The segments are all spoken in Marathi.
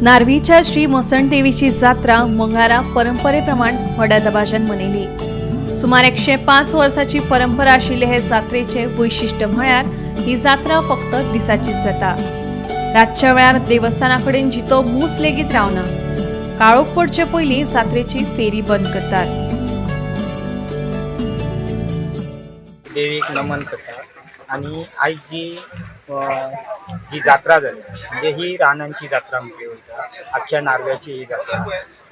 नारवीच्या श्री मसण देवीची जात्रा मंगळारा परंपरेप्रमाण व्हड्या दबाज्यान मनयली। सुमार 105 वर्सांची परंपरा आशिल्ले हे जात्रेचे वैशिष्ट्य म्हळ्यार ही जात्रा फक्त दिसाचीच जाता। रातच्या वेळार देवस्थानाकडेन जितो मूस लेगीत रावना। काळोख पडचे पयलीं जात्रेची फेरी बंद करतात। देवीक नमन करता आणि आयज जी जात्रा जाली म्हणजे ही रानांची जात्रा म्हटली वयता। आख्ख्या नारव्याची ही जात्रा।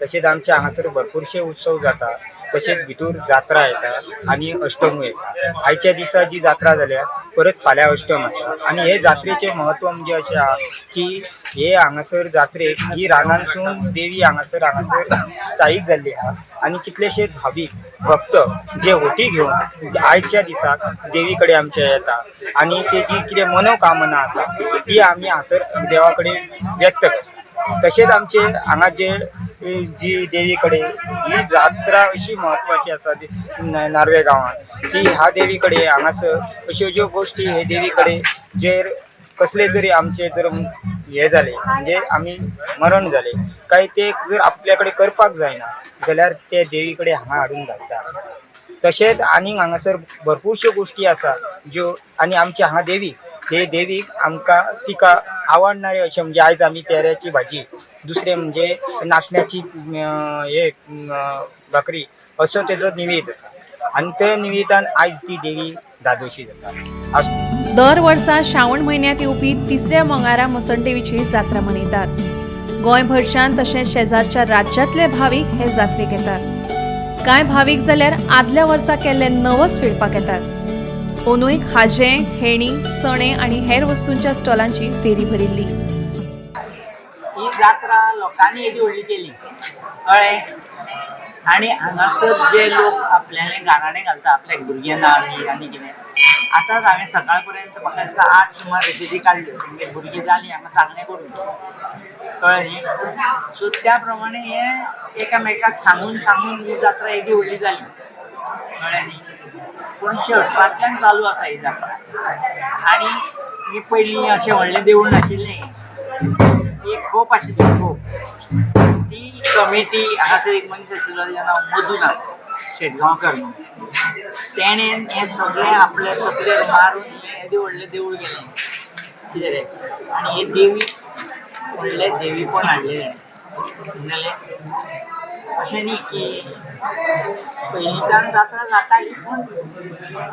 तशेंच आमच्या हांगासर भरपूरशे उत्सव जाता। तशेंच भितूर जात्रा येता आणि अष्टमू येता। आयच्या दिसा जी जात्रा जाल्या परत फाल्यां अष्टम आसा आणि हे जात्रेचे महत्व म्हणजे अशें आहा की हे हांगासर जात्रेक ही रानांसून देवी हांगासर स्थायीक जाल्ली आहा आणि कितलेशेच भावीक भक्त जे होटी घेवन आयच्या दिसाक देवी कडेन आमच्या येता आणि तेजी कितें मनोकामना आसा ती आमी हांगासर देवा कडेन व्यक्त करता। तशेंच आमचे हांगा जी देवी कडेन ही जात्रा अशी महत्वाची आसा नार्वे गांवांत की ह्या देवी कडेन हांगासर अश्यो ज्यो गोश्टी हे देवी कडेन जे कसले जरी आमचे जर हे जाले म्हणजे आमी मरण जाले काय ते जर आपल्या कडेन करपाक जायना जाल्यार ते देवी कडेन हांगा हाडून घालता। तशेंच आनीक हांगासर भरपूरश्यो गोश्टी आसा ज्यो आनी आमच्या हांगा देवीक आमकां तिका आवडणारे अशें म्हणजे आयज आमी तेऱ्याची भाजी, दुसरें म्हणजे नाचण्याची भाकरी असो तेजो निवेद आसा आनी त्या निवेदान आयज ती देवी धादोशी जाता। दर वर्सा श्रावण म्हयन्यांत येवपी तिसऱ्या मंगळारा मसण देवीची जात्रा मनयतात। गोंयभरच्यान तशेंच शेजारच्या राज्यांतले भावीक हे जात्रेक येतात। कांय भावीक जाल्यार आदल्या वर्सा केल्ले नवस फेडपाक येतात। अंदूय खाजें, हेणी, चणे आनी हेर वस्तूंच्या स्टॉलांची फेरी भरिल्ली। ही जात्रा लोकांनी येदी व्हडली केली कळ्ळें। आनी हांगासर जे लोक आपल्याले गाराणे घालता आपल्या भुरग्यांना आनी कितें आतांच हांवें सकाळ पर्यंत म्हाका दिसता 8 सुमार रेसिपी काडल्यो म्हणजे भुरगीं जालीं हांगा सांगणें करून कळ्ळें न्ही। सो त्या प्रमाणे हे एकामेकाक सांगून ही जात्रा येदी व्हडली जाली कळ्ळें न्ही। पूण शेवटपांतल्यान चालू आसा ही जात्रा आनी ही पयलीं अशें व्हडलें देवूळ नाशिल्लें। एक खोप आशिल्ली खोप ती कमिटी हांगासर एक मनीस आशिल्लो तेजें नांव मधुनाथ शेटगांवकर म्हणून तेणेन हें सगळें आपले तकलेर मारून येदें व्हडलें देवूळ केलें कितें रे आनी हे देवी व्हडलें देवीपण हाडलें म्हणलें अशें न्ही की पयलींच्यान जात्रा जाताली पूण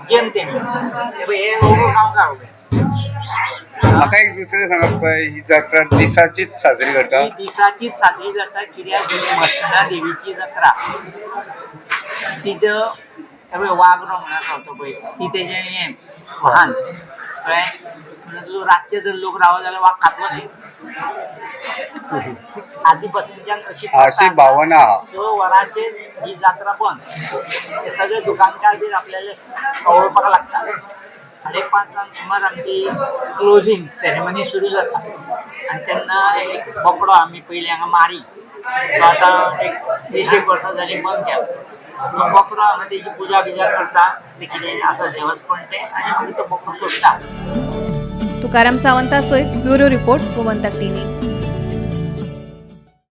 जेमतेम हे लोक गांवकार उबे। म्हाका एक दुसरें सांगप ही जात्रा दिसाचीच साजरी करता। ही दिसाचीच साजरी जाता कित्याक ही मसणा देवीची जात्रा तिजो वागरो म्हणून आसा तो पळय ती तेजें हें वाहन कळ्ळें। म्हणून रातचे जर लोक रावले जाल्यार वाग खातलो न्ही आदी पासूनच्यान अशी भावना आहा। 2 वरांचेर ही जात्रा बंद ते सगळे दुकानकार बीन आपल्याले कवळपाक लागता। 5:30 सुमार आमची क्लोजिंग सेरेमनी सुरू जाता आनी तेन्ना एक बोकडो आमी पयलीं हांगा मारी तो आतां एक 20 वर्सां जालीं बंद केला। तो बोकडो हांगा तेजी पुजा बिजा करता ते कितें आसा देवस्थान तें आनी मागीर तो बोकडो सोडटा। तुकाराम सावंता सयत ब्युरो रिपोर्ट गोमंतक टीव्ही।